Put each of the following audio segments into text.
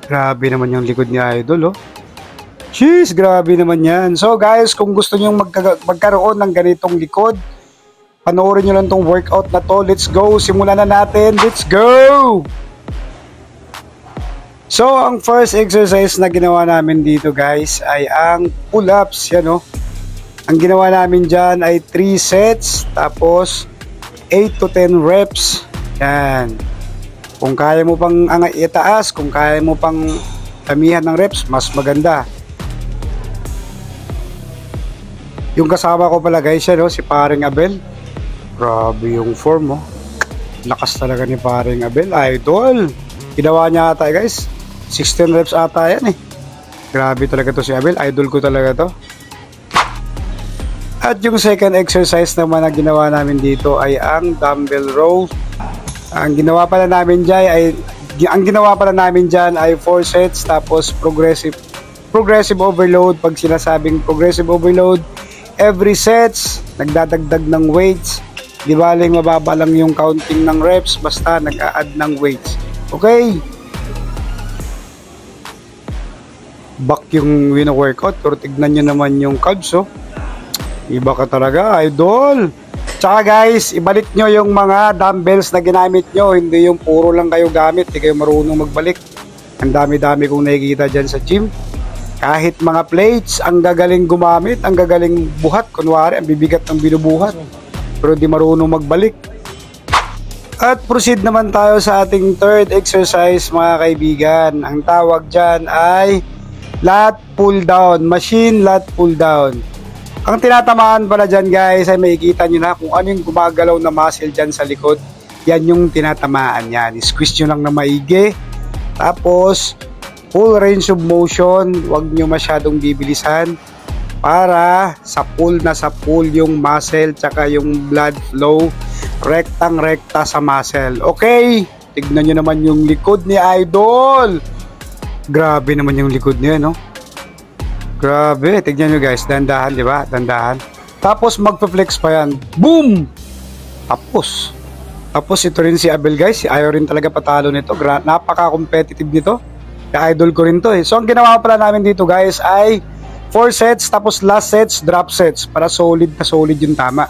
Grabe naman yung likod ni Idol, oh. Jeez, grabe naman yan. So guys, kung gusto nyo magkaroon ng ganitong likod, panoorin nyo lang tong workout na to. Let's go! Simulan na natin. Let's go! So, ang first exercise na ginawa namin dito guys ay ang pull-ups. Yan, oh. Ang ginawa namin dyan ay 3 sets, tapos 8 to 10 reps. Yan. Kung kaya mo pang itaas, kung kaya mo pang damihan ng reps, mas maganda. Yung kasama ko pala guys, yan, oh, si Paring Abel. Grabe yung form, oh. Lakas talaga ni Paring Abel, idol. Ginawa niya ata guys, 16 reps ata yan eh. Grabe talaga to si Abel, idol ko talaga to. At yung second exercise naman na ginawa namin dito ay ang dumbbell row. Ang ginawa pala namin dyan ay 4 sets, tapos progressive overload. Pag sinasabing progressive overload, every sets nagdadagdag ng weights. Di baling mababa lang yung counting ng reps, basta nag-a-add ng weights. Okay? Back yung wino-workout, pero tignan nyo naman yung calves, oh. Iba ka talaga, idol. Tsaka guys, ibalik nyo yung mga dumbbells na ginamit nyo. Hindi yung puro lang kayo gamit, hindi kayo marunong magbalik. Ang dami-dami kong nakikita dyan sa gym. Kahit mga plates, ang gagaling gumamit, ang gagaling buhat. Kunwari, ang bibigat ng binubuhat, pero di marunong magbalik. At proceed naman tayo sa ating third exercise mga kaibigan. Ang tawag dyan ay lat pull down, machine lat pull down. Ang tinatamaan pala dyan guys ay makikita nyo na kung ano yung gumagalaw na muscle dyan sa likod. Yan yung tinatamaan yan. Squeeze nyo lang na maigi. Tapos full range of motion. Huwag nyo masyadong bibilisan para sa pull yung muscle tsaka yung blood flow rektang-rekta sa muscle. Okay? Tignan nyo naman yung likod ni Idol. Grabe naman yung likod niya, no? Grabe, tignan nyo guys, dandahan, di ba? Dandahan. Tapos magpa-flex pa yan. Boom! Tapos ito rin si Abel guys, ayaw rin talaga patalo nito. Napaka-competitive nito. Idol ko rin to eh. So ang ginawa pala namin dito guys ay 4 sets, tapos last sets, drop sets, para solid na solid yung tama.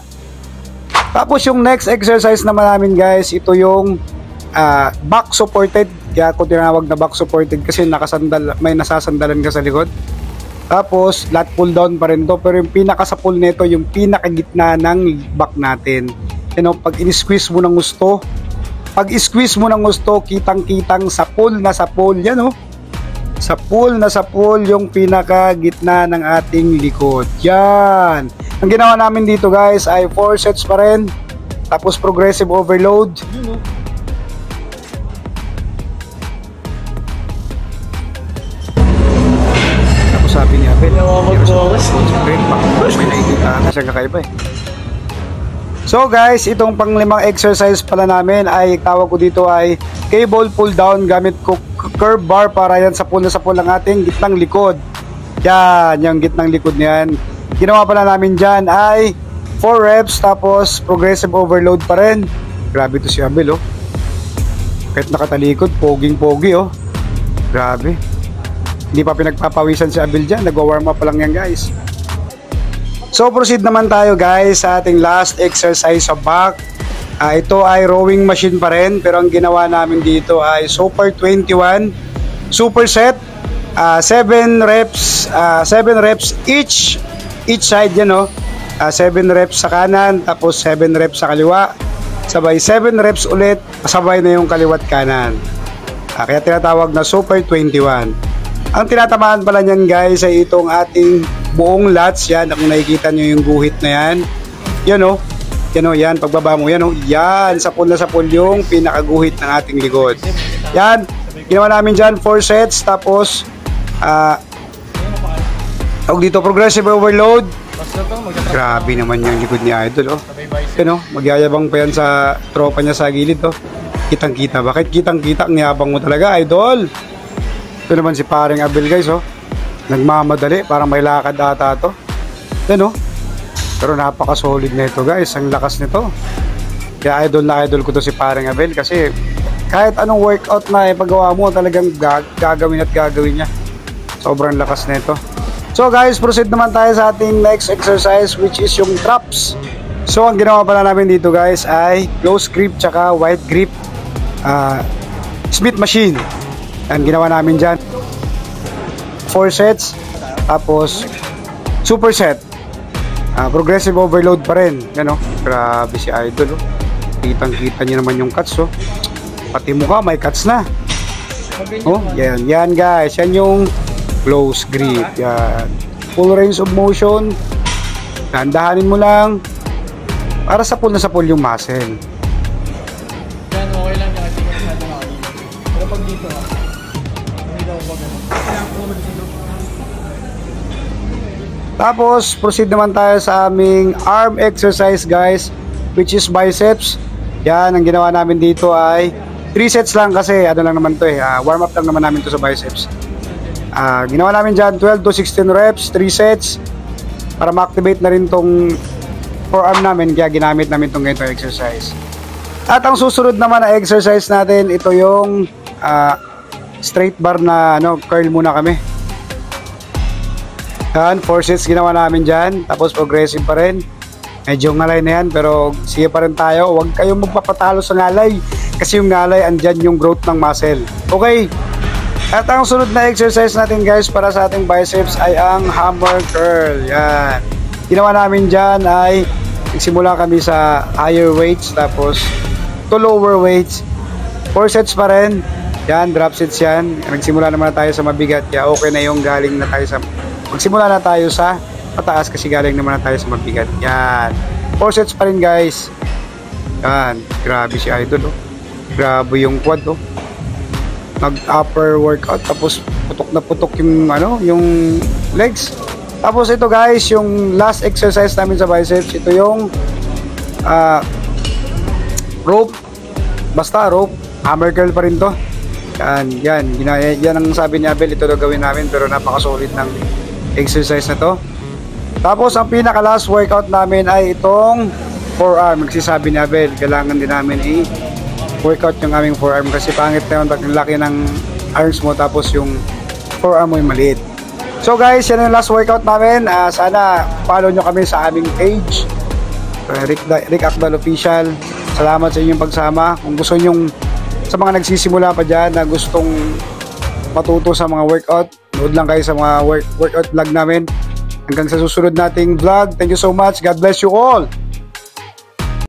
Tapos yung next exercise naman namin guys, ito yung back supported. Kaya ako tinawag na back supported kasi may nasasandalan ka sa likod. Tapos lat pull down pa rin to, pero yung pinaka sa pull nito yung pinakagitna ng back natin. You know, pag in-squeeze mo ng gusto, kitang-kitang sa pull yan, oh. Sa pull yung pinakagitna ng ating likod. Yan. Ang ginawa namin dito guys ay 4 sets pa rin, tapos progressive overload. Sabi ni Abel, may nakikita siyang kakaiba eh. So guys, itong pang-limang exercise pala namin ay tawag ko dito ay cable pull down gamit ko curve bar para yan sa pull ng ating gitnang likod. Yan, yung gitnang likod niyan. Ginawa pala namin dyan ay 4 reps, tapos progressive overload pa rin. Grabe to si Abel, oh. Kahit nakatalikod, poging-pogi, oh. Grabe. Hindi pa pinagpapawisan si Abel dyan. Nagwa-warm up pa lang yan guys. So proceed naman tayo guys sa ating last exercise sa back. Ito ay rowing machine pa rin, pero ang ginawa namin dito ay Super 21 superset. 7 reps each side yan, oh. 7 reps sa kanan, tapos 7 reps sa kaliwa. Sabay 7 reps ulit, sabay na yung kaliwat kanan. Kaya tinatawag na Super 21. Ang tinatamaan pala niyan guys ay itong ating buong lats. Yan, kung nakikita nyo yung guhit na yan. Yan, oh. Yan, oh, yan. Pagbaba mo, yan, oh. Yan, sa pull yung pinakaguhit ng ating likod. Yan, ginawa namin dyan 4 sets, tapos dito progressive overload. Grabe naman yung likod ni Idol, oh. Yan, oh, magyayabang pa yan sa tropa niya sa gilid, oh. Kitang-kita. Bakit kitang-kita? Ang yabang mo talaga, Idol. Ito naman si Paring Abel guys, oh. Nagmamadali, parang may lakad ata to. Yan, oh. Pero napaka-solid na ito guys, ang lakas nito. Kaya idol na idol ko to si Paring Abel kasi kahit anong workout na ipagawa mo, talagang gagawin at gagawin niya. Sobrang lakas nito. So guys, proceed naman tayo sa ating next exercise, which is yung traps. So ang ginawa pala namin dito guys ay close grip tsaka wide grip Smith machine. Yan ginawa namin dyan. 4 sets, tapos superset. Progressive overload pa rin. Yan o, grabe si Idol o. Kitang-kita niyo naman yung cuts o. Pati mukha may cuts na. Oh, yan guys. Yan yung close grip. Yan. Full range of motion. Dahan-dahanin mo lang. Para sa pull na sa pull yung muscle. Yan, okay lang kasi masyado na ako. Pero pag dito hindi daw ako ganun. Tapos, proceed naman tayo sa aming arm exercise guys, which is biceps. Yan, ang ginawa namin dito ay 3 sets lang kasi ano lang naman to warm up lang naman namin to sa biceps. Ginawa namin dyan 12 to 16 reps, 3 sets para ma-activate na rin tong forearm namin, kaya ginamit namin tong ganitong exercise. At ang susunod naman na exercise natin, ito yung straight bar na curl muna kami. Yan, 4 sets ginawa namin dyan. Tapos progressive pa rin. Medyo ngalay na yan, pero sige pa rin tayo. Huwag kayong magpapatalo sa ngalay. Kasi yung ngalay, andyan yung growth ng muscle. Okay. At ang sunod na exercise natin guys para sa ating biceps ay ang hammer curl. Yan. Ginawa namin dyan ay nagsimula kami sa higher weights tapos to lower weights. 4 sets pa rin. Yan, drop sets yan. Nagsimula naman na tayo sa mabigat. Kaya okay na yung galing na tayo sa... Magsimula na tayo sa pataas kasi galing naman na tayo sa mabigat. Yan. 4 sets pa rin guys. Yan. Grabe si Idol oh. Grabe yung quad oh. Nag-upper workout tapos putok na putok yung yung legs. Tapos ito guys, yung last exercise namin sa biceps, ito yung rope. Basta rope, hammer curl pa rin to. Yan ang sabi ni Abel, ito daw gawin namin pero napaka-solid ng exercise na to. Tapos ang pinaka last workout namin ay itong forearm. Magsisabi ni Abel, kailangan din namin i-workout yung aming forearm kasi pangit na yung laki ng arms mo tapos yung forearm mo yung maliit. So guys, yan yung last workout namin. Sana follow nyo kami sa aming page, Rick Akdal Official. Salamat sa inyong pagsama. Kung gusto nyo, sa mga nagsisimula pa dyan na gustong matuto sa mga workout, nood lang kayo sa mga workout vlog namin. Hanggang sa susunod nating vlog. Thank you so much. God bless you all.